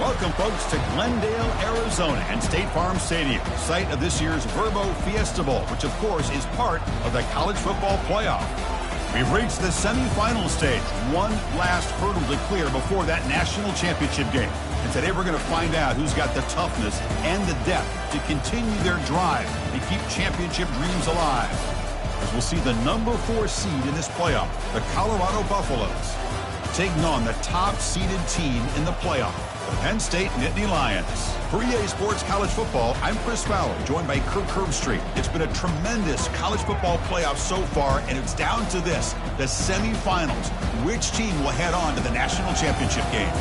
Welcome, folks, to Glendale, Arizona and State Farm Stadium, site of this year's Verbo Fiesta Bowl, which, of course, is part of the college football playoff. We've reached the semifinal stage, one last hurdle to clear before that national championship game. And today we're going to find out who's got the toughness and the depth to continue their drive and keep championship dreams alive. As we'll see the number 4 seed in this playoff, the Colorado Buffaloes, taking on the top-seeded team in the playoff, the Penn State Nittany Lions. For EA Sports College Football, I'm Chris Fowler, joined by Kirk Herbstreit. It's been a tremendous college football playoff so far, and it's down to this, the semifinals. Which team will head on to the national championship game?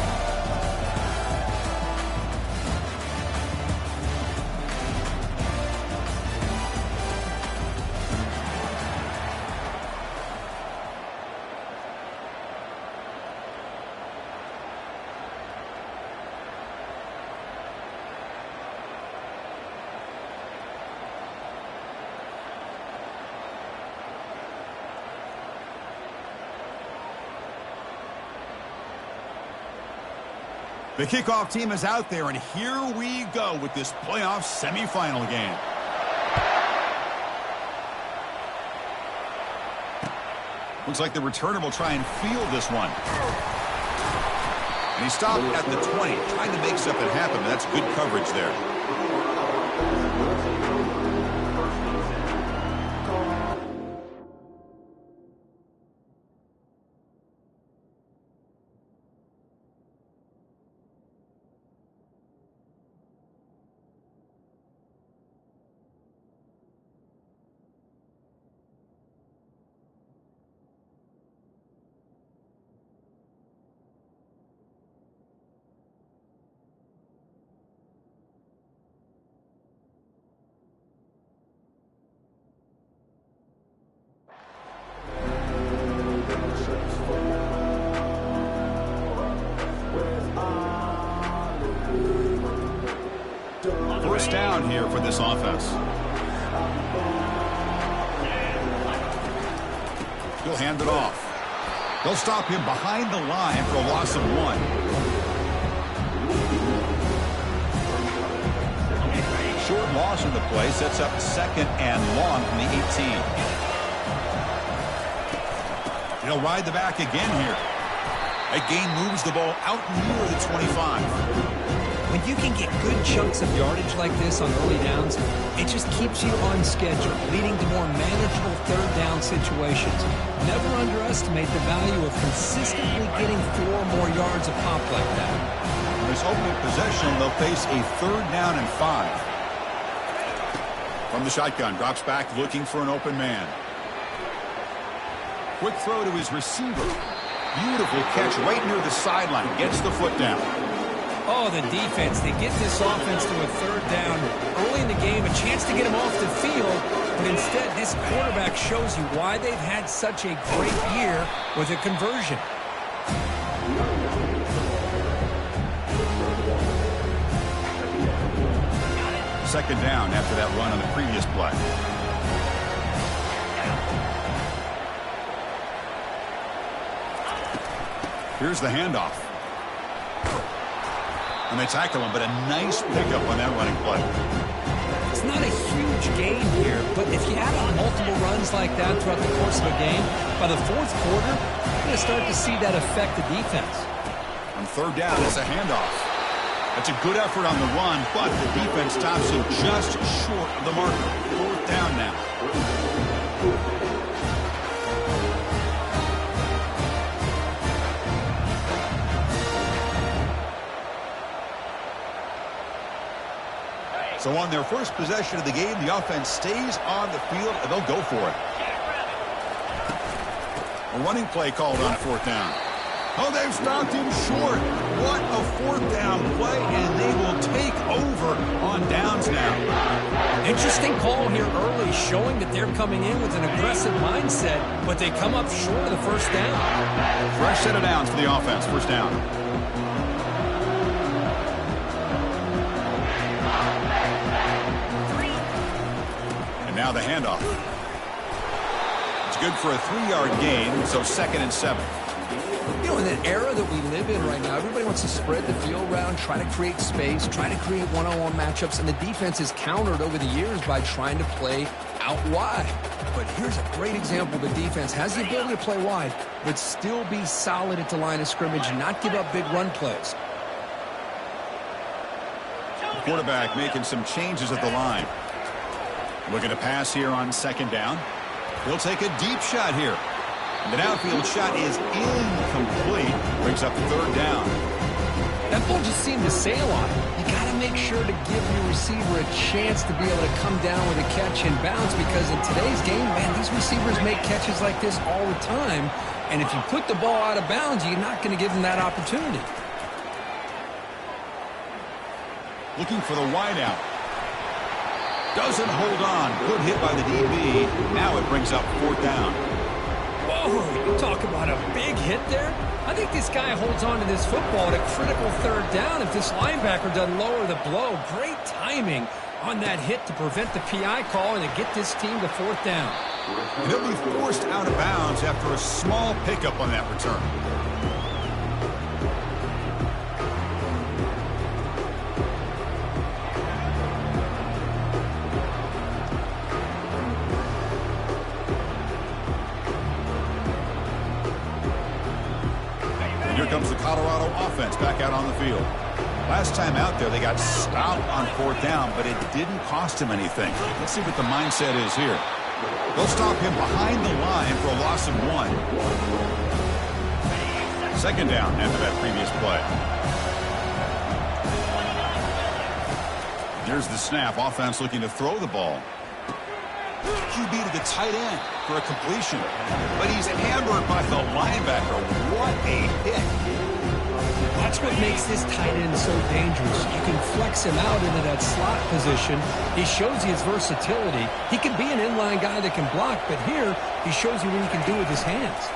The kickoff team is out there, and here we go with this playoff semifinal game. Looks like the returner will try and field this one. And he stopped at the 20, trying to make something happen, but that's good coverage there. First down here for this offense. He'll hand it off. They'll stop him behind the line for a loss of 1. Short loss in the play sets up 2nd and long from the 18. He'll ride the back again here. That gain moves the ball out near the 25. When you can get good chunks of yardage like this on early downs, it just keeps you on schedule, leading to more manageable third down situations. Never underestimate the value of consistently getting 4 more yards a pop like that. In this opening possession, they'll face a 3rd down and 5. From the shotgun, drops back looking for an open man. Quick throw to his receiver. Beautiful catch right near the sideline. Gets the foot down. Oh, the defense, they get this offense to a 3rd down early in the game, a chance to get him off the field, but instead this quarterback shows you why they've had such a great year with a conversion. Second down after that run on the previous play. Here's the handoff. And they tackle him, but a nice pickup on that running play. It's not a huge gain here, but if you add on multiple runs like that throughout the course of a game, by the 4th quarter, you're going to start to see that affect the defense. On 3rd down, it's a handoff. That's a good effort on the run, but the defense stops him just short of the marker. 4th down now. So on their first possession of the game, the offense stays on the field, and they'll go for it. A running play called on 4th down. Oh, they've stopped him short. What a 4th down play, and they will take over on downs now. Interesting call here early, showing that they're coming in with an aggressive mindset, but they come up short of the 1st down. Fresh set of downs for the offense, 1st down. Now the handoff. It's good for a 3-yard gain, so 2nd and 7. You know, in an era that we live in right now, everybody wants to spread the field around, try to create space, try to create one-on-one matchups, and the defense is countered over the years by trying to play out wide. But here's a great example. The defense has the ability to play wide, but still be solid at the line of scrimmage and not give up big run plays. Quarterback making some changes at the line. Looking to pass here on second down. He'll take a deep shot here. And the downfield shot is incomplete. Brings up third down. That ball just seemed to sail on. You got to make sure to give your receiver a chance to be able to come down with a catch and bounce, because in today's game, man, these receivers make catches like this all the time. And if you put the ball out of bounds, you're not going to give them that opportunity. Looking for the wideout. Doesn't hold on. Good hit by the DB. Now it brings up fourth down. Whoa, you talk about a big hit there. I think this guy holds on to this football at a critical third down if this linebacker doesn't lower the blow. Great timing on that hit to prevent the PI call and to get this team to fourth down. And he'll be forced out of bounds after a small pickup on that return. Here comes the Colorado offense back out on the field. Last time out there, they got stopped on fourth down, but it didn't cost him anything. Let's see what the mindset is here. They'll stop him behind the line for a loss of 1. Second down after that previous play. Here's the snap. Offense looking to throw the ball. QB to the tight end for a completion. But he's hammered by the linebacker. What a hit. That's what makes this tight end so dangerous. You can flex him out into that slot position. He shows you his versatility. He can be an inline guy that can block, but here he shows you what he can do with his hands.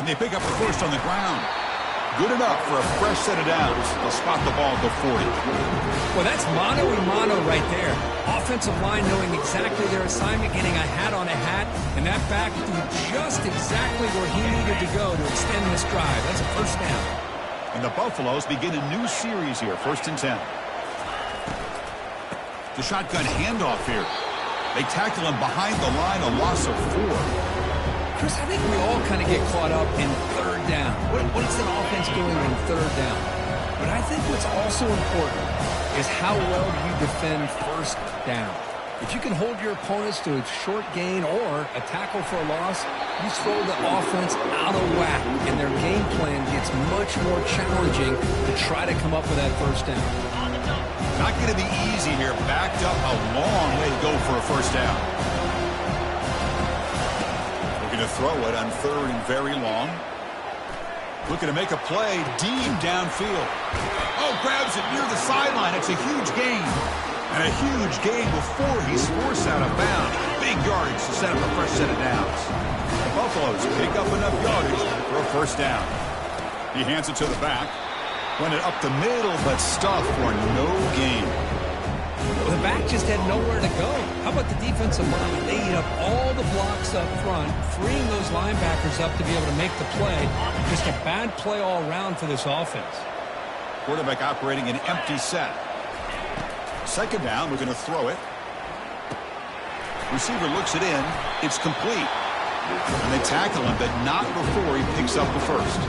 And they pick up the first on the ground. Good enough for a fresh set of downs. They'll spot the ball at the 40. Well, that's mano-a-mano right there. Offensive line knowing exactly their assignment, getting a hat on a hat, and that back threw just exactly where he needed to go to extend this drive. That's a first down. And the Buffaloes begin a new series here, 1st and 10. The shotgun handoff here. They tackle him behind the line, a loss of 4. Chris, I think we all kind of get caught up in third down. What is an offense doing on third down? But I think what's also important is how well do you defend first down. If you can hold your opponents to a short gain or a tackle for a loss, you throw the offense out of whack, and their game plan gets much more challenging to try to come up with that first down. Not going to be easy here. Backed up a long way to go for a first down. Looking to throw it on third and very long. Looking to make a play deep downfield. Oh, grabs it near the sideline. It's a huge gain. And a huge gain before he's forced out of bounds. Big yardage to set up a fresh set of downs. The Buffaloes pick up enough yardage for a first down. He hands it to the back. Went it up the middle, but stuffed for no gain. Well, the back just had nowhere to go. How about the defensive line? They eat up all the blocks up front, freeing those linebackers up to be able to make the play. Just a bad play all around for this offense. Quarterback operating an empty set. Second down, we're going to throw it. Receiver looks it in. It's complete. And they tackle him, but not before he picks up the first.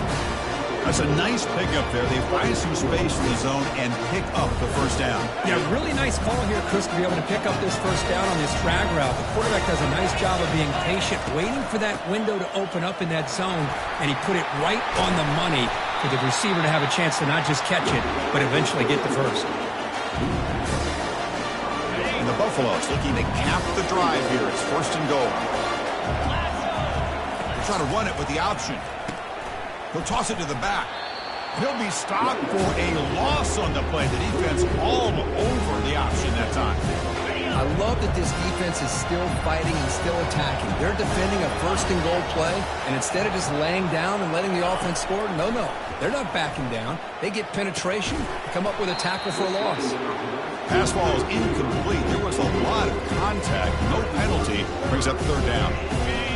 That's a nice pickup there. They find some space in the zone and pick up the first down. Yeah, really nice call here, Chris, to be able to pick up this first down on this drag route. The quarterback does a nice job of being patient, waiting for that window to open up in that zone, and he put it right on the money for the receiver to have a chance to not just catch it, but eventually get the first. And the Buffaloes looking to cap the drive here. It's 1st and goal. They're trying to run it with the option. He'll toss it to the back. He'll be stopped for a loss on the play. The defense all over the option that time. I love that this defense is still fighting and still attacking. They're defending a 1st and goal play, and instead of just laying down and letting the offense score, no. They're not backing down. They get penetration, come up with a tackle for a loss. Pass ball is incomplete. There was a lot of contact. No penalty. Brings up third down.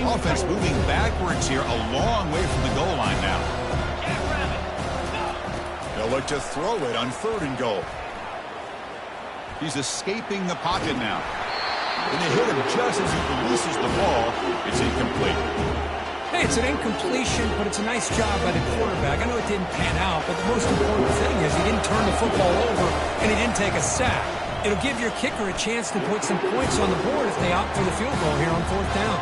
Offense moving backwards here, a long way from the goal line now. They'll look to throw it on 3rd and goal. He's escaping the pocket now. And they hit him just as he releases the ball. It's incomplete. Hey, it's an incompletion, but it's a nice job by the quarterback. I know it didn't pan out, but the most important thing is he didn't turn the football over and he didn't take a sack. It'll give your kicker a chance to put some points on the board if they opt for the field goal here on 4th down.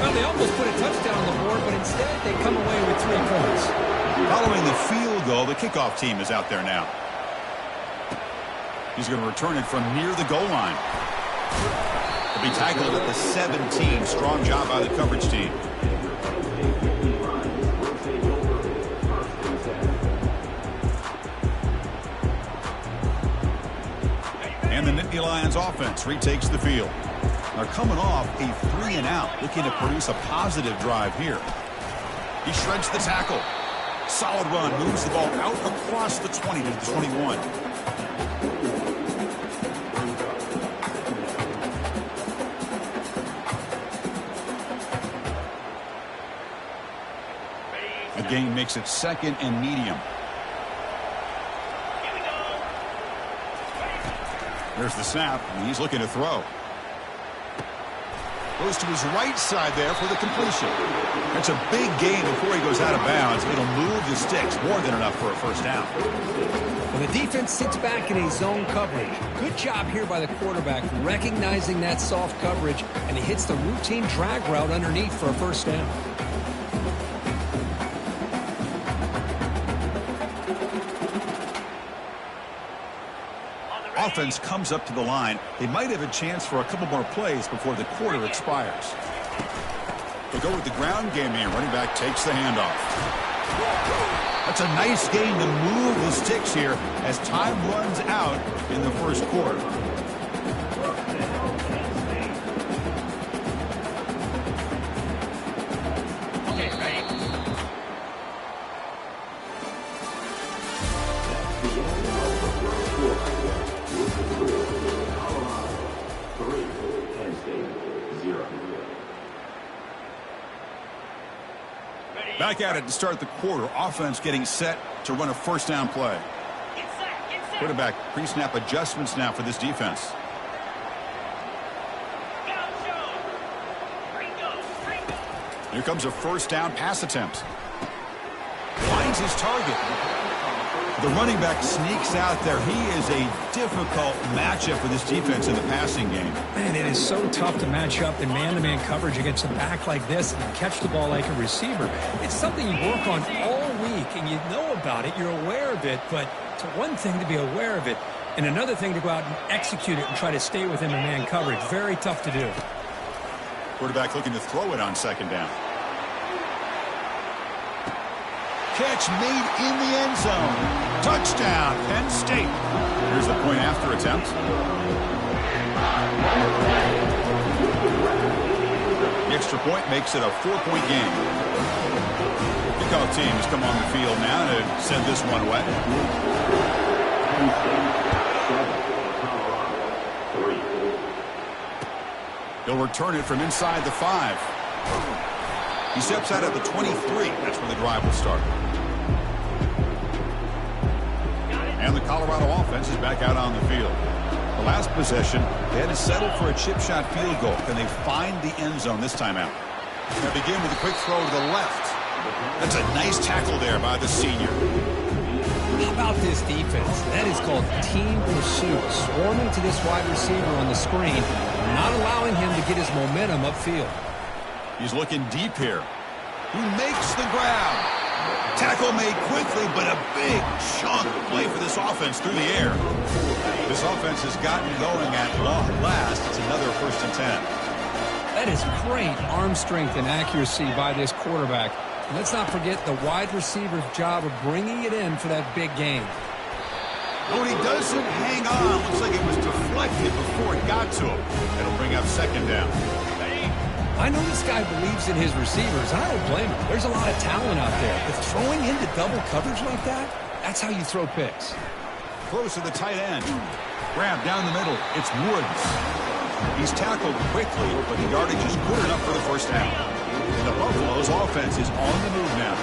Well, they almost put a touchdown on the board, but instead they come away with 3 points. Following the field goal, the kickoff team is out there now. He's going to return it from near the goal line. He'll be tackled at the 17. Strong job by the coverage team. And the Nittany Lions offense retakes the field. They're coming off a 3-and-out, looking to produce a positive drive here. He shreds the tackle. Solid run, moves the ball out across the 20 to the 21. The gain makes it 2nd and medium. There's the snap, and he's looking to throw. Goes to his right side there for the completion. That's a big gain before he goes out of bounds. It'll move the sticks, more than enough for a 1st down. Well, the defense sits back in a zone coverage. Good job here by the quarterback, recognizing that soft coverage, and he hits the routine drag route underneath for a 1st down. Offense comes up to the line. They might have a chance for a couple more plays before the quarter expires. They'll go with the ground game here. Running back takes the handoff. That's a nice gain to move the sticks here as time runs out in the 1st quarter. Back at it to start the quarter. Offense getting set to run a 1st down play. Quarterback pre-snap adjustments now for this defense. Here comes a 1st down pass attempt. Finds his target. The running back sneaks out there. He is a difficult matchup for this defense in the passing game. Man, it is so tough to match up in man-to-man coverage against a back like this and catch the ball like a receiver. It's something you work on all week, and you know about it. You're aware of it, but it's one thing to be aware of it, and another thing to go out and execute it and try to stay within the man coverage. Very tough to do. Quarterback looking to throw it on 2nd down. Catch made in the end zone. Touchdown, Penn State. Here's the point after attempt. The extra point makes it a 4-point game. Kickoff team has come on the field now to send this one away. He'll return it from inside the 5. He steps out at the 23. That's where the drive will start. And the Colorado offense is back out on the field. The last possession, they had to settle for a chip shot field goal. Can they find the end zone this time out? They begin with a quick throw to the left. That's a nice tackle there by the senior. How about this defense? That is called team pursuit. Swarming to this wide receiver on the screen, not allowing him to get his momentum upfield. He's looking deep here. He makes the grab. Tackle made quickly, but a big chunk play for this offense through the air. This offense has gotten going at long last. It's another 1st and 10. That is great arm strength and accuracy by this quarterback. And let's not forget the wide receiver's job of bringing it in for that big gain. When he doesn't hang on, looks like it was deflected before it got to him. It'll bring up 2nd down. I know this guy believes in his receivers, and I don't blame him. There's a lot of talent out there. But throwing into double coverage like that, that's how you throw picks. Close to the tight end. Grab down the middle. It's Woods. He's tackled quickly, but the yardage is good enough for the 1st down. And the Buffalo's offense is on the move now.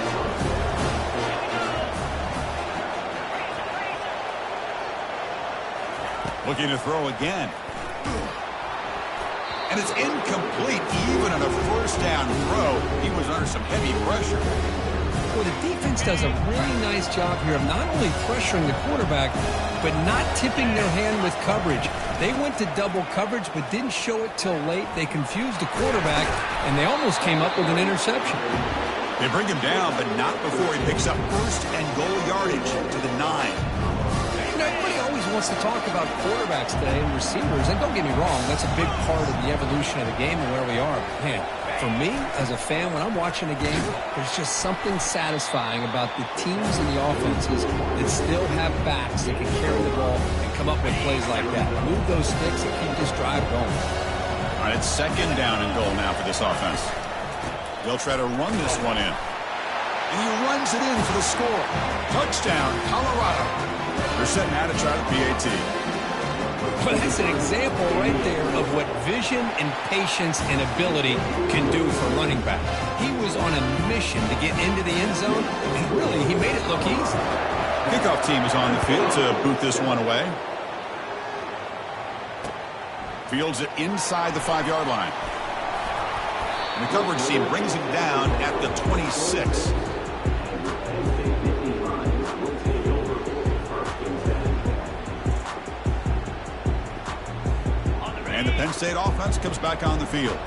Looking to throw again. And it's incomplete. Even on a first down throw, he was under some heavy pressure. Well, the defense does a really nice job here of not only pressuring the quarterback, but not tipping their hand with coverage. They went to double coverage, but didn't show it till late. They confused the quarterback, and they almost came up with an interception. They bring him down, but not before he picks up first and goal yardage to the 9. You know, everybody always wants to talk about quarterbacks today and receivers, and don't get me wrong, that's a big part of the evolution of the game and where we are. Man, for me, as a fan, when I'm watching a game, there's just something satisfying about the teams and the offenses that still have backs that can carry the ball and come up with plays like that. Move those sticks and keep this drive going. All right, it's second down and goal now for this offense. They'll try to run this one in. And he runs it in for the score. Touchdown, Colorado. They're setting out to try the PAT. Well, that's an example right there of what vision and patience and ability can do for running back. He was on a mission to get into the end zone, and really, he made it look easy. Kickoff team is on the field to boot this one away. Fields it inside the 5-yard line. And the coverage team brings him down at the 26. And the Penn State offense comes back on the field.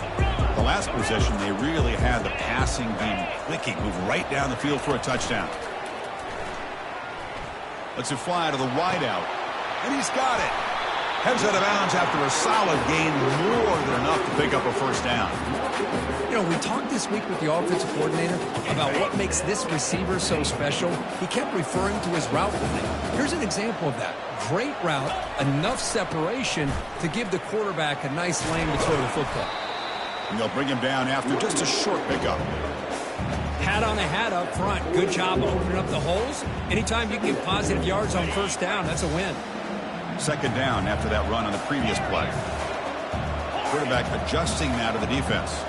The last possession, they really had the passing game clicking, move right down the field for a touchdown. Lets it fly to the wideout. And he's got it. Heads out of bounds after a solid gain, more than enough to pick up a first down. You know, we talked this week with the offensive coordinator about what makes this receiver so special. He kept referring to his route running. Here's an example of that. Great route, enough separation to give the quarterback a nice lane to throw the football. And they'll bring him down after just a short pickup. Hat on a hat up front. Good job opening up the holes. Anytime you can get positive yards on first down, that's a win. Second down after that run on the previous play. Quarterback adjusting now to the defense.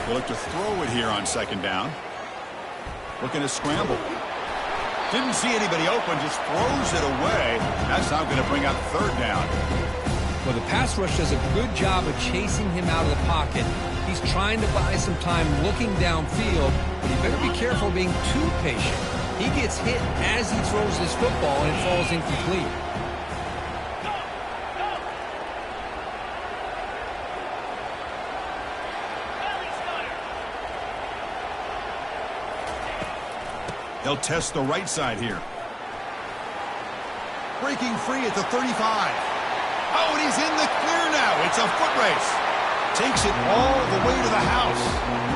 They'll look to throw it here on second down. Looking to scramble. Didn't see anybody open, just throws it away. That's now going to bring up third down. Well, the pass rush does a good job of chasing him out of the pocket. He's trying to buy some time looking downfield, but he better be careful being too patient. He gets hit as he throws this football, and it falls incomplete. They'll test the right side here. Breaking free at the 35. Oh, and he's in the clear now. It's a foot race. Takes it all the way to the house.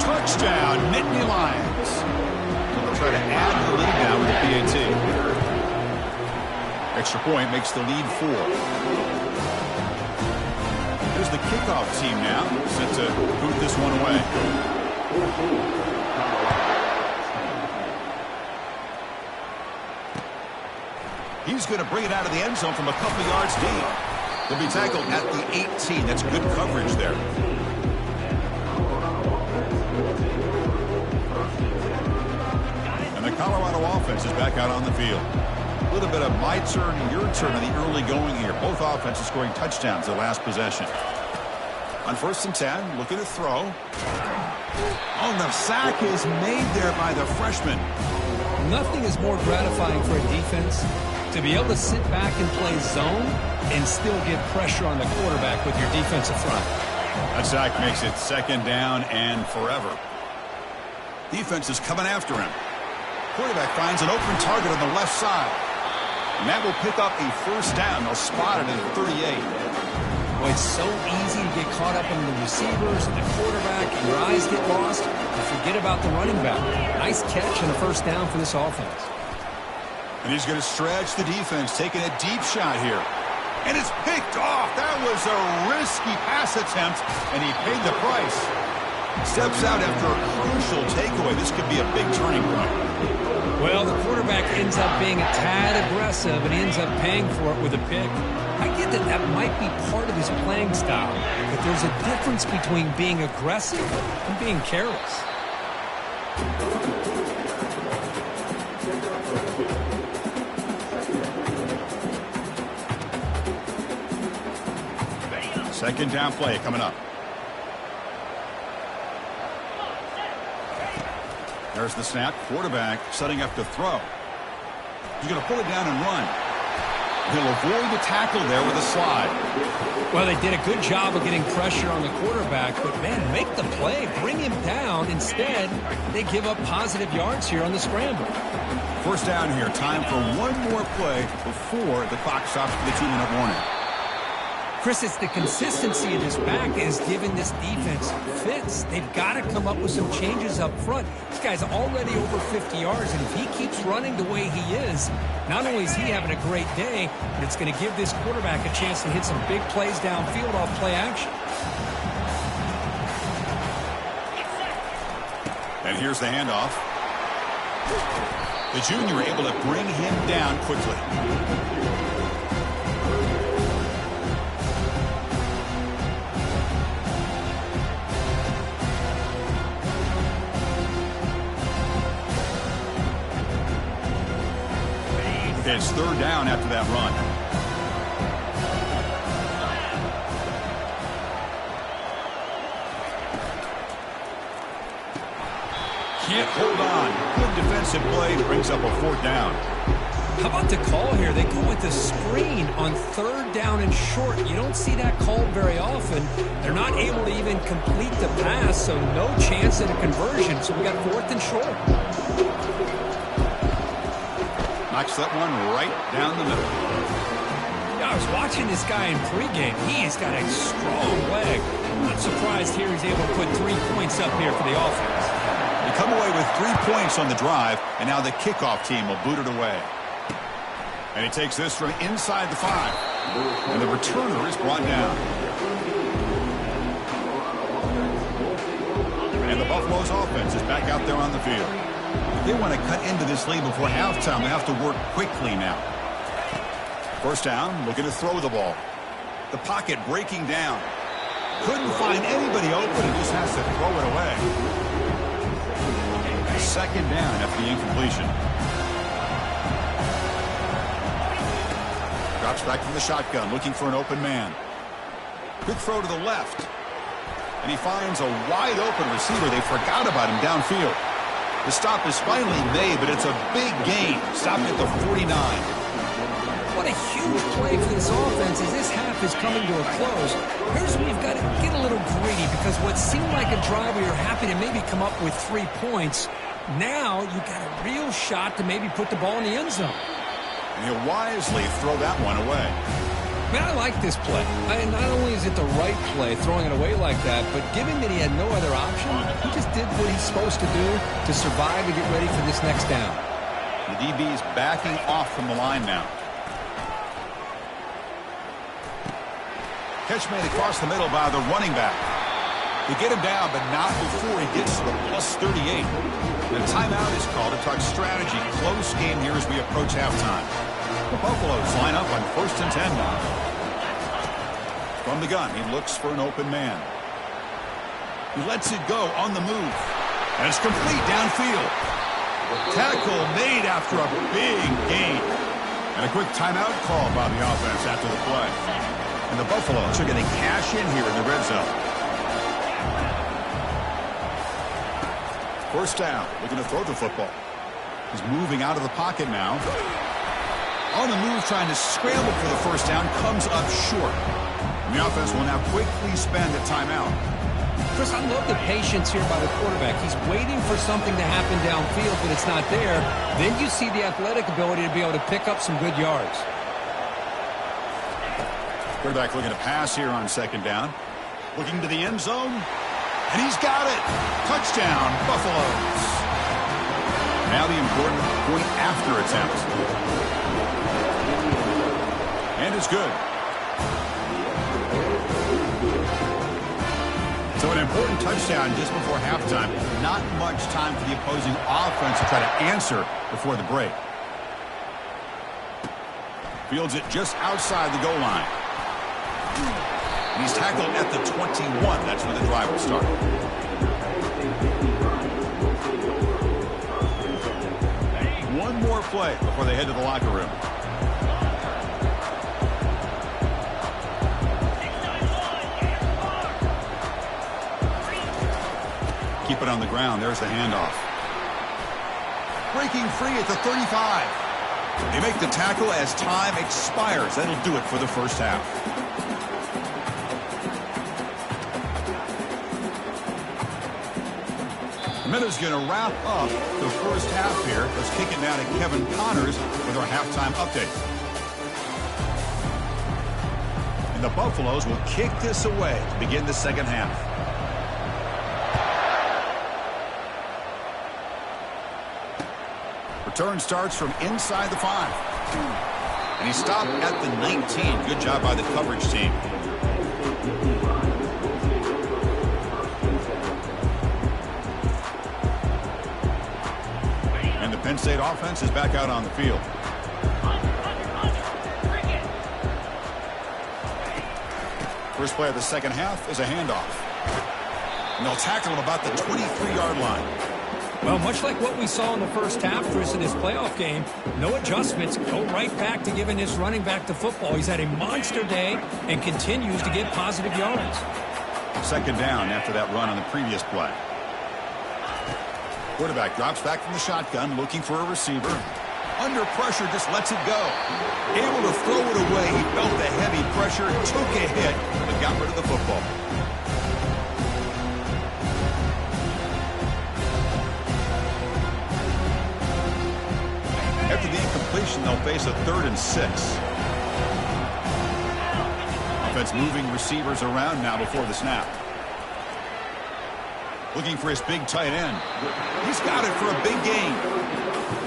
Touchdown, Nittany Lions. So they'll try to add to the lead now with the PAT. Extra point makes the lead 4. Here's the kickoff team now, set to boot this one away. He's going to bring it out of the end zone from a couple yards deep. He'll be tackled at the 18. That's good coverage there. And the Colorado offense is back out on the field. A little bit of my turn, your turn in the early going here. Both offenses scoring touchdowns the last possession. On 1st and 10, looking to throw. Oh, the sack is made there by the freshman. Nothing is more gratifying for a defense to be able to sit back and play zone and still get pressure on the quarterback with your defensive front. That sack makes it second down and forever. Defense is coming after him. Quarterback finds an open target on the left side. And that will pick up a first down. They'll spot it at the 38. Well, it's so easy to get caught up in the receivers and the quarterback, and your eyes get lost. You forget about the running back. Nice catch and a first down for this offense. And he's going to stretch the defense, taking a deep shot here. And it's picked off. That was a risky pass attempt, and he paid the price. Steps out after a crucial takeaway. This could be a big turning point. Well, the quarterback ends up being a tad aggressive, and he ends up paying for it with a pick. I get that that might be part of his playing style, but there's a difference between being aggressive and being careless. Second down play coming up. There's the snap. Quarterback setting up to throw. He's going to pull it down and run. He'll avoid the tackle there with a slide. Well, they did a good job of getting pressure on the quarterback, but, man, make the play. Bring him down. Instead, they give up positive yards here on the scramble. First down here. Time for one more play before the clock stops for the 2-minute warning. Chris, it's the consistency of this back is giving this defense fits. They've got to come up with some changes up front. This guy's already over 50 yards, and if he keeps running the way he is, not only is he having a great day, but it's going to give this quarterback a chance to hit some big plays downfield off play action. And here's the handoff. The junior able to bring him down quickly. It's third down after that run. Can't hold on. Good defensive play brings up a fourth down. How about the call here? They go with the screen on third down and short. You don't see that called very often. They're not able to even complete the pass, so no chance at a conversion. So we got fourth and short. Knocks that one right down the middle. Yeah, I was watching this guy in pregame. He's got a strong leg. I'm not surprised here he's able to put 3 points up here for the offense. They come away with 3 points on the drive, and now the kickoff team will boot it away. And he takes this from inside the 5. And the returner is brought down. And the Buffalo's offense is back out there on the field. If they want to cut into this lead before halftime, they have to work quickly now. First down, looking to throw the ball. The pocket breaking down. Couldn't find anybody open and just has to throw it away. Second down after the incompletion. Drops back to the shotgun, looking for an open man. Quick throw to the left. And he finds a wide open receiver. They forgot about him downfield. The stop is finally made, but it's a big gain. Stopped at the 49. What a huge play for this offense as this half is coming to a close. Here's where you've got to get a little greedy because what seemed like a drive where you're happy to maybe come up with 3 points, now you've got a real shot to maybe put the ball in the end zone. And he'll wisely throw that one away. Man, I like this play. Not only is it the right play, throwing it away like that, but given that he had no other option, he just did what he's supposed to do to survive and get ready for this next down. The DB is backing off from the line now. Catch made across the middle by the running back. They get him down, but not before he gets to the plus 38. The timeout is called to talk strategy. Close game here as we approach halftime. The Buffaloes line up on 1st and 10 now. From the gun, he looks for an open man. He lets it go on the move. And it's complete downfield. Tackle made after a big gain. And a quick timeout call by the offense after the play. And the Buffaloes are going to cash in here in the red zone. First down, looking to throw the football. He's moving out of the pocket now. On the move, trying to scramble for the first down, comes up short. And the offense will now quickly spend a timeout. Chris, I love the patience here by the quarterback. He's waiting for something to happen downfield, but it's not there. Then you see the athletic ability to be able to pick up some good yards. Quarterback looking to pass here on second down. Looking to the end zone. And he's got it. Touchdown, Buffaloes. Now the important point after attempt. And it's good. So an important touchdown just before halftime. Not much time for the opposing offense to try to answer before the break. Fields it just outside the goal line. And he's tackled at the 21. That's where the drive will start. One more play before they head to the locker room. it on the ground. There's the handoff. Breaking free at the 35. They make the tackle as time expires. That'll do it for the first half. Miller's going to wrap up the first half here. Let's kick it now to Kevin Connors with our halftime update. And the Buffaloes will kick this away to begin the second half. Return starts from inside the 5. And he stopped at the 19. Good job by the coverage team. And the Penn State offense is back out on the field. First play of the second half is a handoff. And they'll tackle him about the 23-yard line. Well, much like what we saw in the first half, Chris, in this playoff game, no adjustments. Go right back to giving this running back the football. He's had a monster day and continues to get positive yards. Second down after that run on the previous play. Quarterback drops back from the shotgun, looking for a receiver. Under pressure, just lets it go. Able to throw it away. He felt the heavy pressure, took a hit, but got rid of the football. After the incompletion, they'll face a 3rd and 6. Offense moving receivers around now before the snap. Looking for his big tight end. He's got it for a big gain.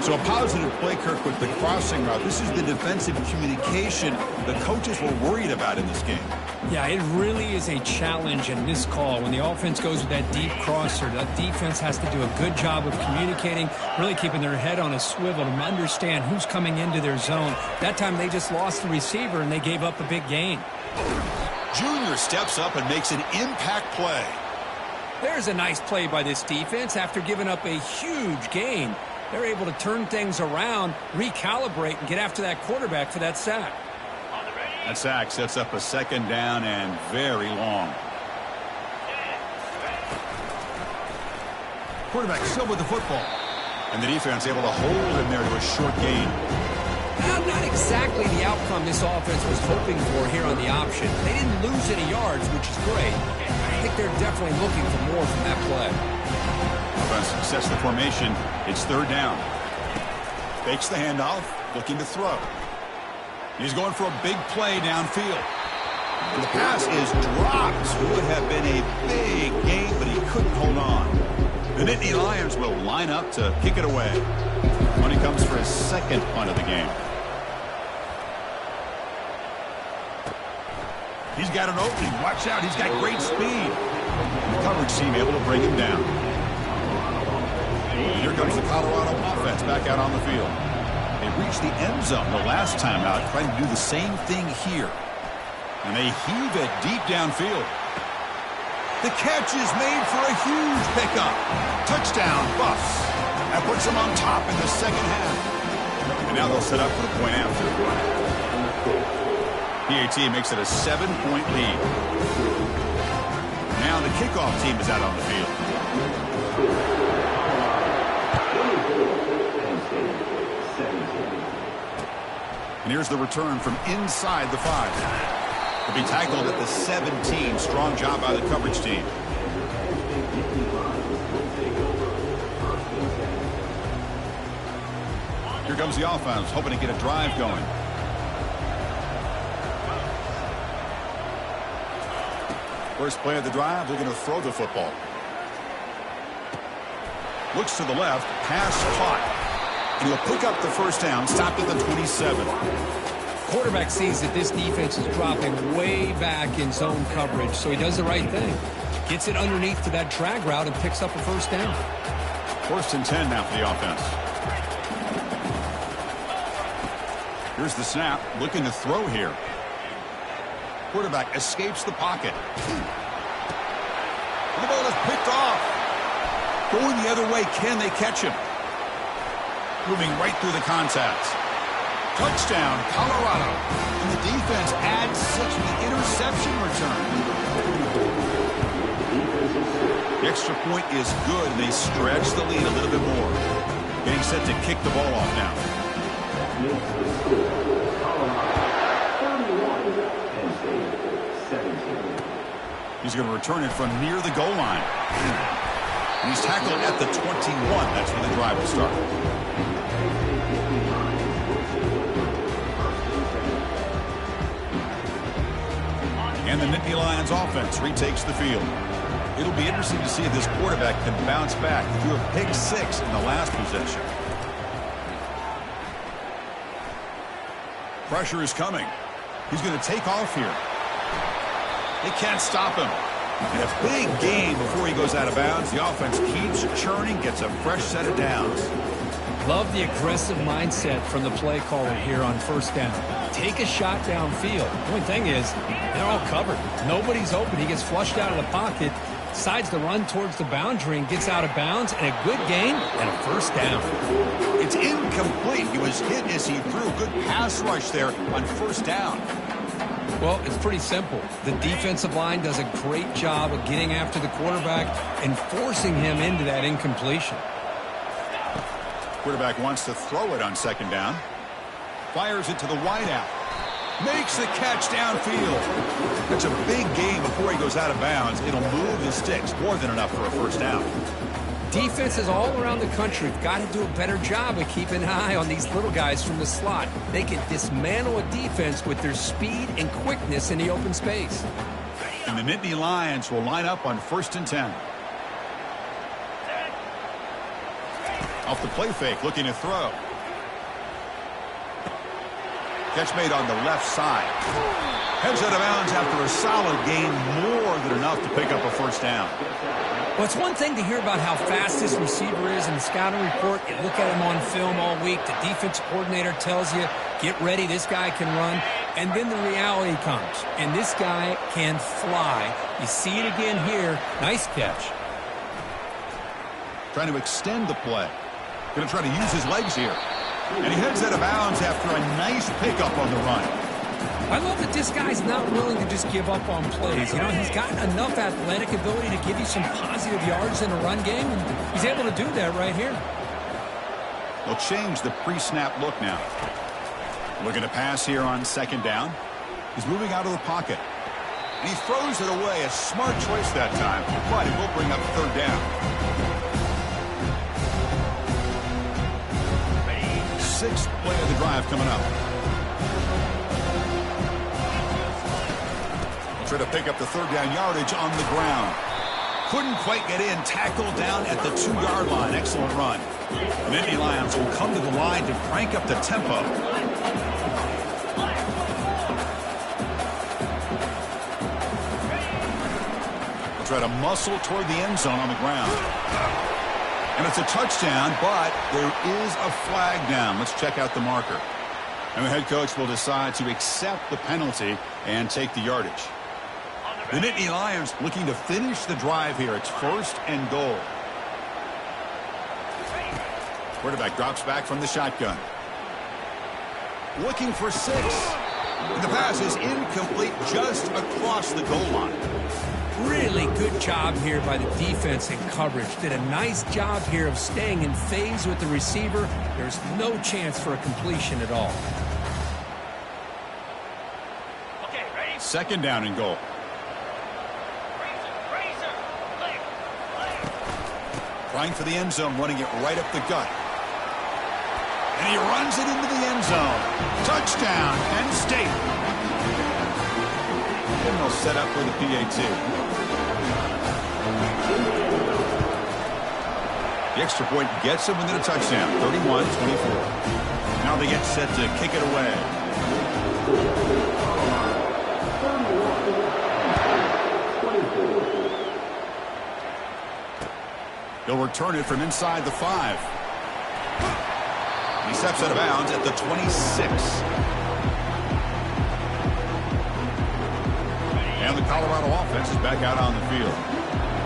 So a positive play, Kirk, with the crossing route. This is the defensive communication the coaches were worried about in this game. Yeah, it really is a challenge in this call. When the offense goes with that deep crosser, that defense has to do a good job of communicating, really keeping their head on a swivel to understand who's coming into their zone. That time they just lost the receiver and they gave up a big gain. Junior steps up and makes an impact play. There's a nice play by this defense after giving up a huge gain. They're able to turn things around, recalibrate, and get after that quarterback for that sack. That sack sets up a second down and very long. Quarterback still with the football. And the defense able to hold him there to a short gain. Not exactly the outcome this offense was hoping for here on the option. They didn't lose any yards, which is great. I think they're definitely looking for more from that play. Offense sets the formation. It's 3rd down. Fakes the handoff, looking to throw. He's going for a big play downfield. And the pass is dropped. Would have been a big gain, but he couldn't hold on. The Nittany Lions will line up to kick it away when he comes for his second punt of the game. He's got an opening. Watch out. He's got great speed. The coverage team able to bring him down. And here comes the Colorado offense back out on the field. They reached the end zone the last time out, trying to do the same thing here. And they heave it deep downfield. The catch is made for a huge pickup. Touchdown, Buffs. That puts them on top in the second half. And now they'll set up for the point after. PAT makes it a 7-point lead. Now the kickoff team is out on the field. And here's the return from inside the 5. To be tackled at the 17. Strong job by the coverage team. Here comes the offense, hoping to get a drive going. First play of the drive, they're going to throw the football. Looks to the left, pass caught. And he'll pick up the first down, stopped at the 27. Quarterback sees that this defense is dropping way back in zone coverage, so he does the right thing. Gets it underneath to that drag route and picks up a first down. 1st and 10 now for the offense. Here's the snap, looking to throw here. Quarterback escapes the pocket. The ball is picked off. Going the other way, can they catch him? Moving right through the contact. Touchdown, Colorado. And the defense adds 6 to the interception return. The extra point is good, and they stretch the lead a little bit more. Getting set to kick the ball off now. He's going to return it from near the goal line. And he's tackled at the 21. That's where the drive will start. And the Nittany Lions offense retakes the field. It'll be interesting to see if this quarterback can bounce back. He threw a pick 6 in the last possession. Pressure is coming. He's going to take off here. They can't stop him. And a big gain before he goes out of bounds. The offense keeps churning, gets a fresh set of downs. Love the aggressive mindset from the play caller here on first down. Take a shot downfield. The only thing is, they're all covered. Nobody's open. He gets flushed out of the pocket, decides to run towards the boundary and gets out of bounds, and a good gain and a first down. It's incomplete. He was hit as he threw. Good pass rush there on first down. Well, it's pretty simple. The defensive line does a great job of getting after the quarterback and forcing him into that incompletion. Quarterback wants to throw it on second down. Fires it to the wideout. Makes the catch downfield. That's a big gain before he goes out of bounds. It'll move the sticks. More than enough for a first down. Defenses all around the country have got to do a better job of keeping an eye on these little guys from the slot. They can dismantle a defense with their speed and quickness in the open space. And the Nittany Lions will line up on 1st and 10. Off the play fake, looking to throw. Catch made on the left side. Heads out of bounds after a solid gain, more than enough to pick up a first down. Well, it's one thing to hear about how fast this receiver is in the scouting report. You look at him on film all week. The defense coordinator tells you, get ready, this guy can run. And then the reality comes, and this guy can fly. You see it again here. Nice catch. Trying to extend the play. Going to try to use his legs here. And he heads out of bounds after a nice pickup on the run. I love that this guy's not willing to just give up on plays. You know, he's got enough athletic ability to give you some positive yards in a run game, and he's able to do that right here. They'll change the pre-snap look now. Looking to pass here on second down. He's moving out of the pocket. And he throws it away. A smart choice that time, but it will bring up third down. Sixth play of the drive coming up. Try to pick up the third down yardage on the ground. Couldn't quite get in. Tackled down at the 2-yard line. Excellent run. The Nittany Lions will come to the line to crank up the tempo. They'll try to muscle toward the end zone on the ground. And it's a touchdown, but there is a flag down. Let's check out the marker. And the head coach will decide to accept the penalty and take the yardage. The Nittany Lions looking to finish the drive here. It's 1st and goal. Quarterback drops back from the shotgun. Looking for 6. And the pass is incomplete just across the goal line. Really good job here by the defense in coverage. Did a nice job here of staying in phase with the receiver. There's no chance for a completion at all. Okay, ready? Second down and goal. Trying for the end zone, running it right up the gut. And he runs it into the end zone. Touchdown, Penn State. And they'll set up for the PAT. The extra point gets him within a touchdown, 31-24. Now they get set to kick it away. He'll return it from inside the 5. He steps out of bounds at the 26. And the Colorado offense is back out on the field.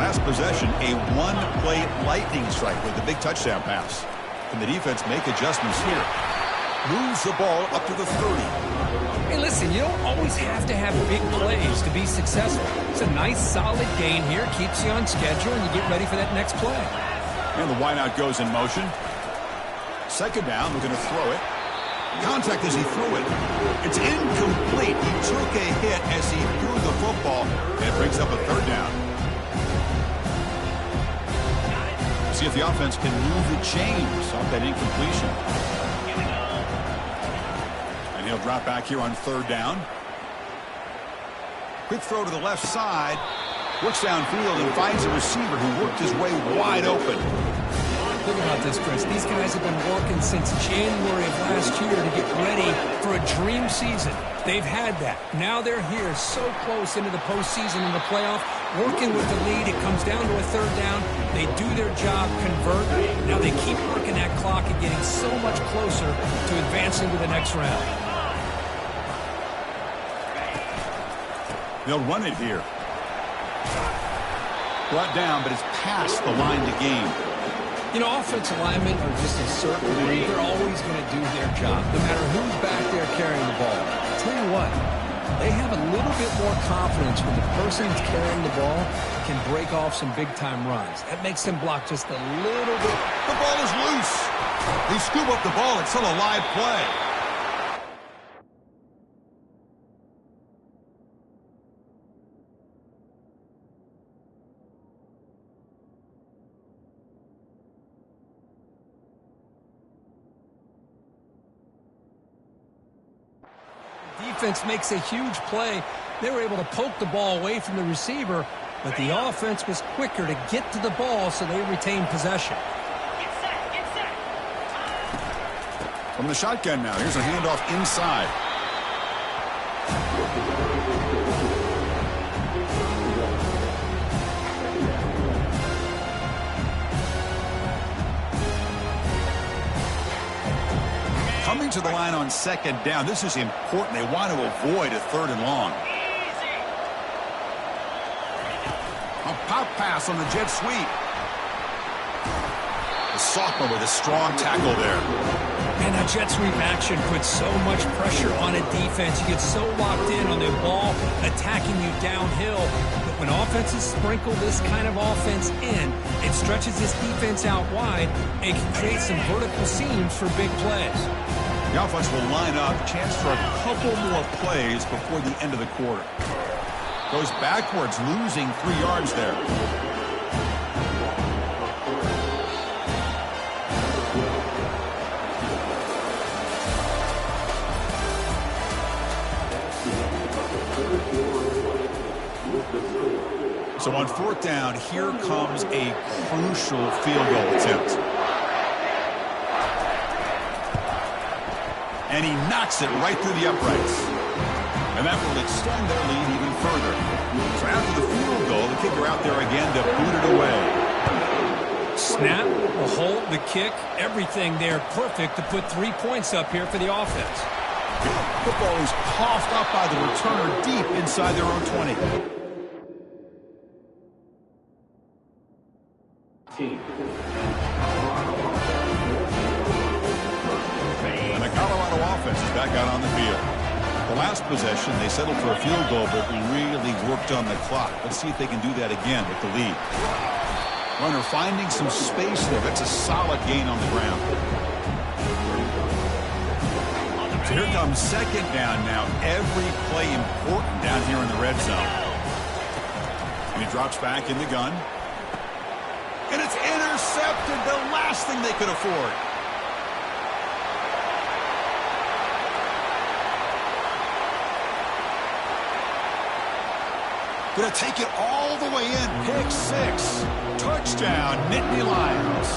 Last possession, a one-play lightning strike with a big touchdown pass. Can the defense make adjustments here? Moves the ball up to the 30. Hey, listen, you don't always have to have big plays to be successful. It's a nice, solid gain here. Keeps you on schedule, and you get ready for that next play. And the wideout goes in motion. Second down, we're going to throw it. Contact as he threw it. It's incomplete. He took a hit as he threw the football, and it brings up a third down. See if the offense can move the chains off that incompletion. And he'll drop back here on third down. Quick throw to the left side. Works downfield and finds a receiver who worked his way wide open. Think about this, Chris. These guys have been working since January of last year to get ready for a dream season. They've had that. Now they're here so close into the postseason and the playoff, working with the lead. It comes down to a third down. They do their job, convert. Now they keep working that clock and getting so much closer to advancing to the next round. They'll run it here. Brought down, but it's past the line to gain. You know, offensive linemen are just a certain breed. They're always going to do their job, no matter who's back there carrying the ball. I'll tell you what, they have a little bit more confidence when the person who's carrying the ball can break off some big-time runs. That makes them block just a little bit. The ball is loose. They scoop up the ball. It's still a live play. Defense makes a huge play. They were able to poke the ball away from the receiver, but the offense was quicker to get to the ball, so they retained possession. Get set, get set. From the shotgun now, here's a handoff inside. Coming to the line on second down. This is important. They want to avoid a third and long. A pop pass on the jet sweep. The sophomore with a strong tackle there. And that jet sweep action puts so much pressure on a defense. You get so locked in on the ball attacking you downhill. But when offenses sprinkle this kind of offense in, it stretches this defense out wide and can create some vertical seams for big plays. The offense will line up, chance for a couple more plays before the end of the quarter. Goes backwards, losing 3 yards there. So on fourth down, here comes a crucial field goal attempt. And he knocks it right through the uprights. And that will extend their lead even further. So after the field goal, the kicker out there again to boot it away. Snap, the hold, the kick, everything there perfect to put 3 points up here for the offense. Football is coughed up by the returner deep inside their own 20. And the Colorado offense is back out on the field. The last possession, they settled for a field goal, but really worked on the clock. Let's see if they can do that again with the lead. Runner finding some space there. That's a solid gain on the ground. So here comes second down now. Every play important down here in the red zone. And he drops back in the gun. And it's intercepted, the last thing they could afford. Gonna take it all the way in. Pick 6. Touchdown, Nittany Lions.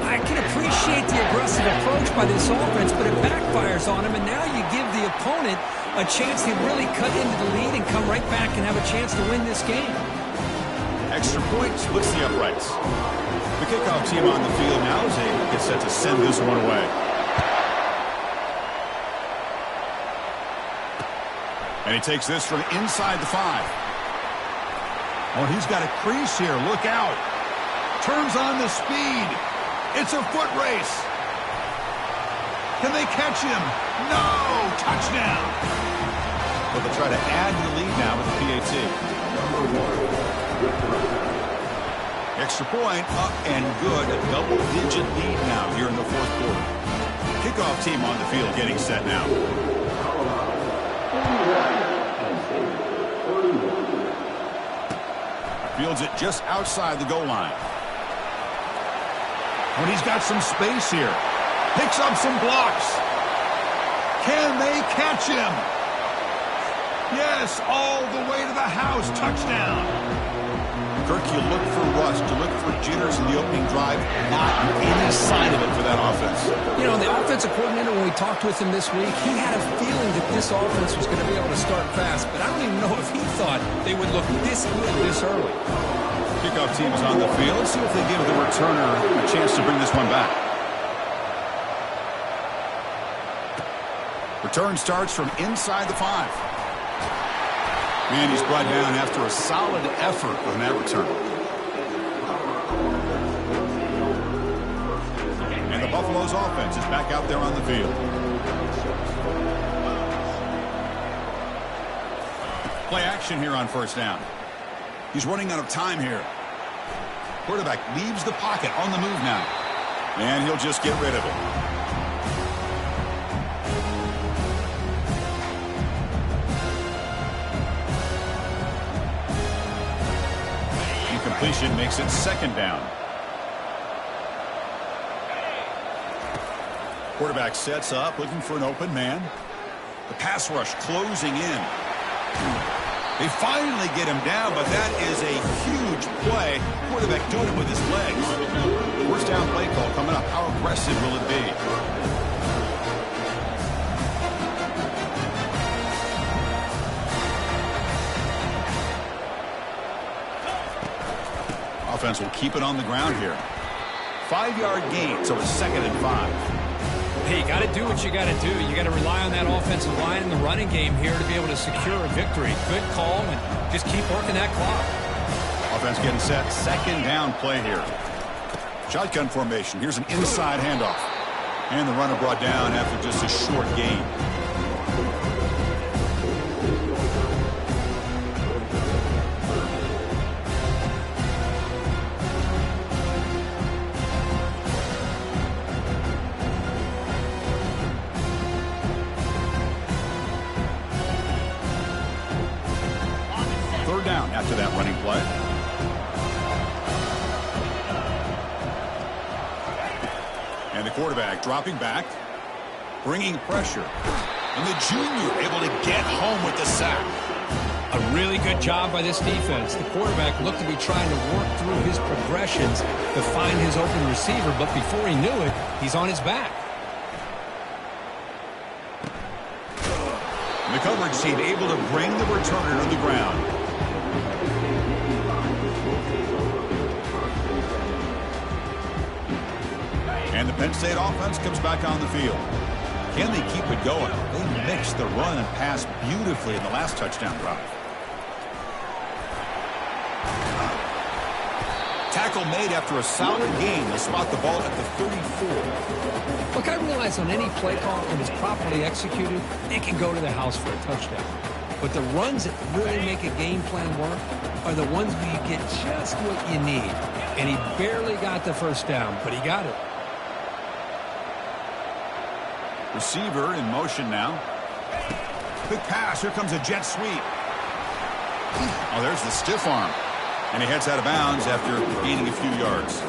I can appreciate the aggressive approach by this offense, but it backfires on him, and now you give the opponent a chance to really cut into the lead and come right back and have a chance to win this game. Extra point splits the uprights. The kickoff team on the field now as they get set to send this one away. And he takes this from inside the 5. Oh, he's got a crease here. Look out. Turns on the speed. It's a foot race. Can they catch him? No! touchdown. But they'll try to add to the lead now with the PAT. Extra point, up and good. A double-digit lead now here in the fourth quarter. Kickoff team on the field getting set now. Fields it just outside the goal line. When he's got some space here. Picks up some blocks. Can they catch him? Yes, all the way to the house. Touchdown. Kirk, you look for rust. You look for jitters in the opening drive. Not any sign of it for that offense. You know, the offensive coordinator, when we talked with him this week, he had a feeling that this offense was going to be able to start fast, but I don't even know if he thought they would look this good this early. Kickoff team is on the field. Let's see if they give the returner a chance to bring this one back. Return starts from inside the 5. And he's brought down after a solid effort on that return. And the Buffalo's offense is back out there on the field. Play action here on first down. He's running out of time here. Quarterback leaves the pocket on the move now. And he'll just get rid of it. Incompletion makes it second down. Quarterback sets up, looking for an open man. The pass rush closing in. They finally get him down, but that is a huge play. Quarterback doing it with his legs. First down play call coming up. How aggressive will it be? Offense will keep it on the ground here. 5-yard gain, so it's 2nd and 5. Hey, you got to do what you got to do. You got to rely on that offensive line in the running game here to be able to secure a victory. Good call, and just keep working that clock. Offense getting set. 2nd down play here. Shotgun formation. Here's an inside handoff. And the runner brought down after just a short gain. Down after that running play. And the quarterback dropping back, bringing pressure. And the junior able to get home with the sack. A really good job by this defense. The quarterback looked to be trying to work through his progressions to find his open receiver, but before he knew it, he's on his back. And the coverage team able to bring the returner to the ground. And the Penn State offense comes back on the field. Can they keep it going? They mixed the run and pass beautifully in the last touchdown drive. Tackle made after a solid gain. They'll spot the ball at the 34. Look, I realize on any play call, when it's properly executed, it can go to the house for a touchdown. But the runs that really make a game plan work are the ones where you get just what you need. And he barely got the first down, but he got it. Receiver in motion now. Quick pass. Here comes a jet sweep. Oh, there's the stiff arm. And he heads out of bounds after gaining a few yards.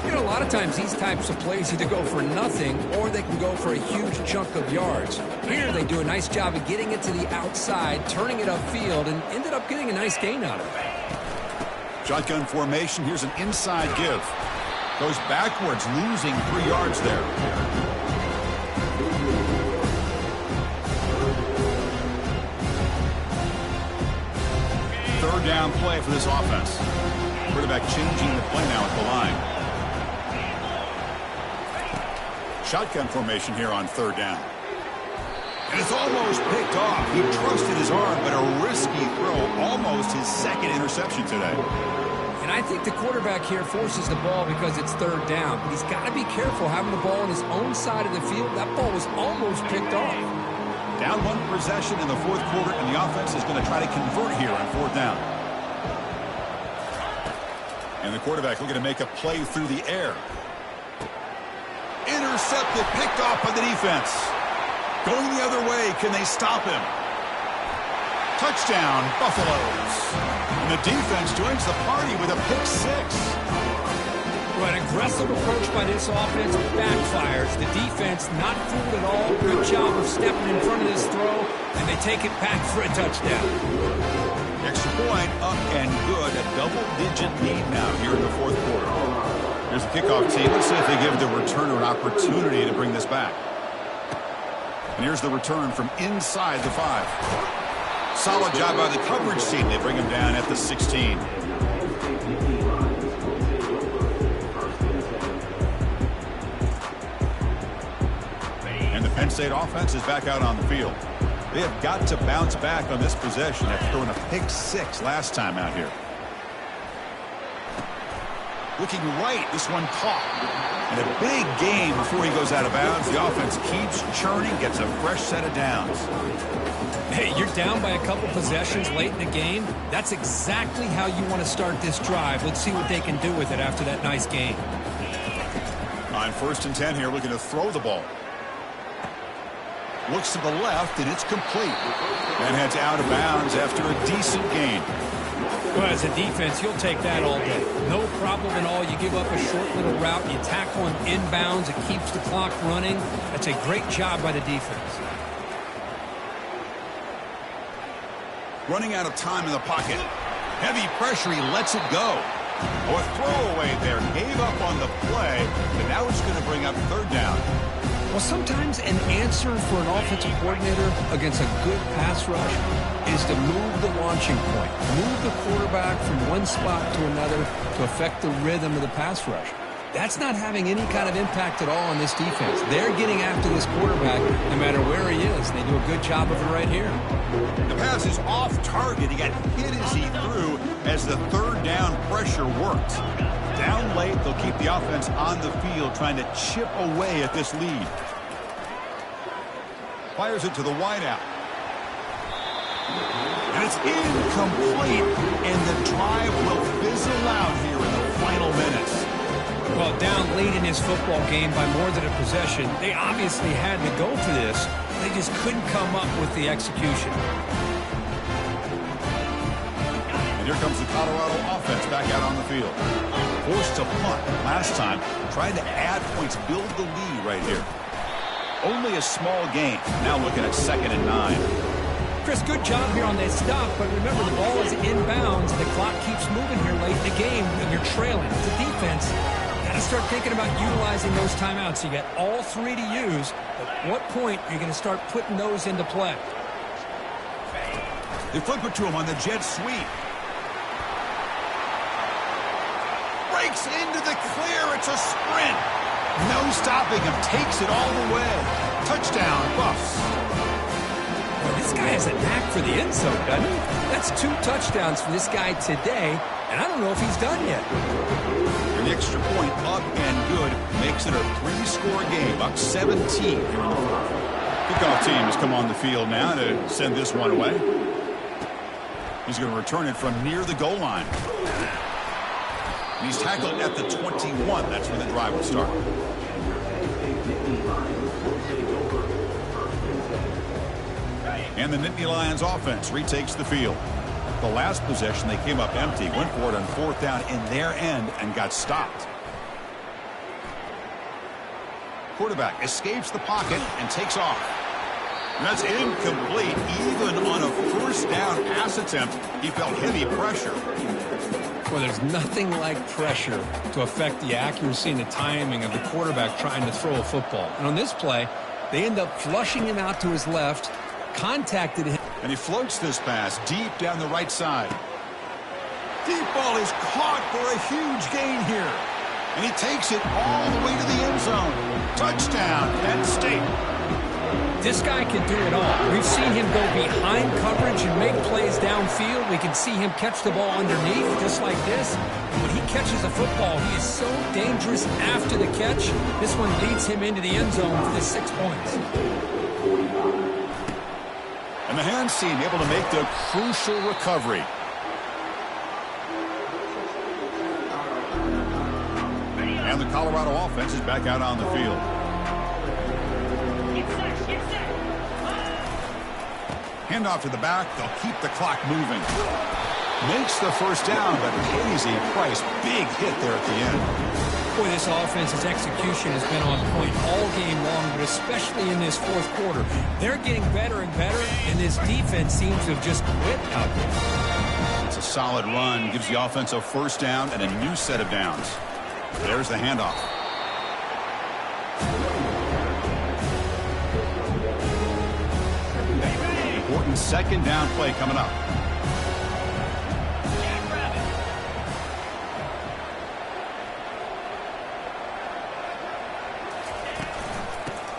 You know, a lot of times these types of plays either go for nothing or they can go for a huge chunk of yards. Here they do a nice job of getting it to the outside, turning it upfield, and ended up getting a nice gain out of it. Shotgun formation. Here's an inside give. Goes backwards, losing 3 yards there. Third down play for this offense. Quarterback changing the play now at the line. Shotgun formation here on 3rd down. And it's almost picked off. He trusted his arm, but a risky throw. Almost his 2nd interception today. And I think the quarterback here forces the ball because it's 3rd down. But he's got to be careful having the ball on his own side of the field. That ball was almost picked off. Down one possession in the fourth quarter, and the offense is going to try to convert here on fourth down. And the quarterback looking to make a play through the air. Intercepted, picked off by the defense. Going the other way, can they stop him? Touchdown, Buffaloes. And the defense joins the party with a pick six. Well, an aggressive approach by this offense backfires. The defense not fooled at all. Good job of stepping in front of this throw, and they take it back for a touchdown. Extra point, up and good. A double-digit lead now here in the fourth quarter. Here's the kickoff team. Let's see if they give the returner an opportunity to bring this back. And here's the return from inside the 5. Solid job by the coverage team. They bring him down at the 16. And the Penn State offense is back out on the field. They have got to bounce back on this possession after throwing a pick six last time out here. Looking right, this one caught. And a big game before he goes out of bounds. The offense keeps churning, gets a fresh set of downs. Hey, you're down by a couple possessions late in the game. That's exactly how you want to start this drive. Let's see what they can do with it after that nice game. On 1st and 10 here, looking to throw the ball. Looks to the left, and it's complete. And heads out of bounds after a decent gain. Well, as a defense, you'll take that all day. No problem at all. You give up a short little route. You tackle him inbounds. It keeps the clock running. That's a great job by the defense. Running out of time in the pocket. Heavy pressure. He lets it go. Oh, a throwaway there. Gave up on the play, but now it's going to bring up third down. Well, sometimes an answer for an offensive coordinator against a good pass rush is to move the launching point, move the quarterback from one spot to another to affect the rhythm of the pass rush. That's not having any kind of impact at all on this defense. They're getting after this quarterback no matter where he is. They do a good job of it right here. The pass is off target. He got hit as he threw as the third down pressure worked. Down late, they'll keep the offense on the field trying to chip away at this lead. Fires it to the wideout. And it's incomplete, and the drive will fizzle out here in the final minutes. Well, down late in this football game by more than a possession, they obviously had to go for this. They just couldn't come up with the execution. And here comes the Colorado offense back out on the field. Forced to punt last time. Trying to add points, build the lead right here. Only a small gain. Now looking at 2nd and 9. Chris, good job here on that stop, but remember the ball is inbounds and the clock keeps moving here late in the game and you're trailing. It's a defense. Got to start thinking about utilizing those timeouts. You got all 3 to use. At what point are you going to start putting those into play? They flip it to him on the jet sweep. Breaks into the clear. It's a sprint. No stopping him. Takes it all the way. Touchdown, Buffs. Well, this guy has a knack for the end zone, doesn't he? That's 2 touchdowns for this guy today, and I don't know if he's done yet. And the extra point up and good makes it a 3-score game, up 17. Kickoff team has come on the field now to send this one away. He's going to return it from near the goal line. And he's tackled at the 21. That's where the drive will start. And the Nittany Lions offense retakes the field. The last possession, they came up empty, went for it on 4th down in their end and got stopped. Quarterback escapes the pocket and takes off. And that's incomplete. Even on a 1st down pass attempt, he felt heavy pressure. Well, there's nothing like pressure to affect the accuracy and the timing of the quarterback trying to throw a football. And on this play, they end up flushing him out to his left, contacted him. And he floats this pass deep down the right side. Deep ball is caught for a huge gain here. And he takes it all the way to the end zone. Touchdown, Penn State. This guy can do it all. We've seen him go behind coverage and make plays downfield. We can see him catch the ball underneath just like this. And when he catches a football, he is so dangerous after the catch. This one leads him into the end zone for the 6 points. And the hands team able to make the crucial recovery. And the Colorado offense is back out on the field. Handoff to the back. They'll keep the clock moving. Makes the first down, but pays a price. Big hit there at the end. Boy, this offense's execution has been on point all game long, but especially in this fourth quarter. They're getting better and better, and this defense seems to have just quit out there. It's a solid run. Gives the offense a first down and a new set of downs. There's the handoff. Important second down play coming up.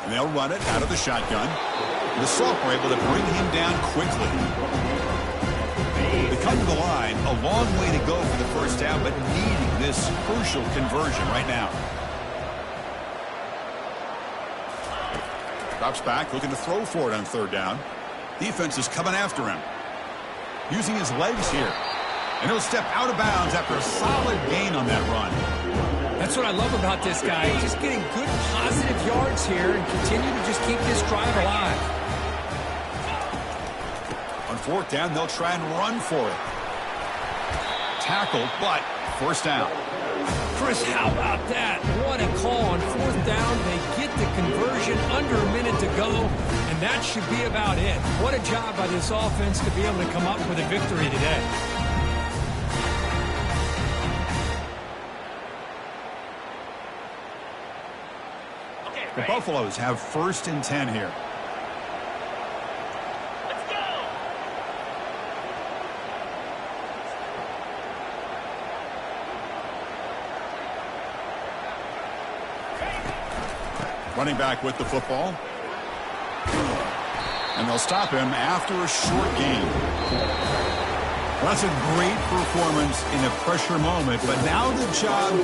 And they'll run it out of the shotgun. The Salk were able to bring him down quickly. They come to the line, a long way to go for the first down, but needing this crucial conversion right now. Drops back, looking to throw for it on third down. Defense is coming after him. Using his legs here. And he'll step out of bounds after a solid gain on that run. That's what I love about this guy. He's just getting good positive yards here and continue to just keep this drive alive. On fourth down, they'll try and run for it. Tackle, but first down. Chris, how about that? What a call on fourth down. They get the conversion under a minute to go, and that should be about it. What a job by this offense to be able to come up with a victory today. The Buffaloes have first and 10 here. Let's go. Running back with the football. And they'll stop him after a short gain. Well, that's a great performance in a pressure moment, but now the job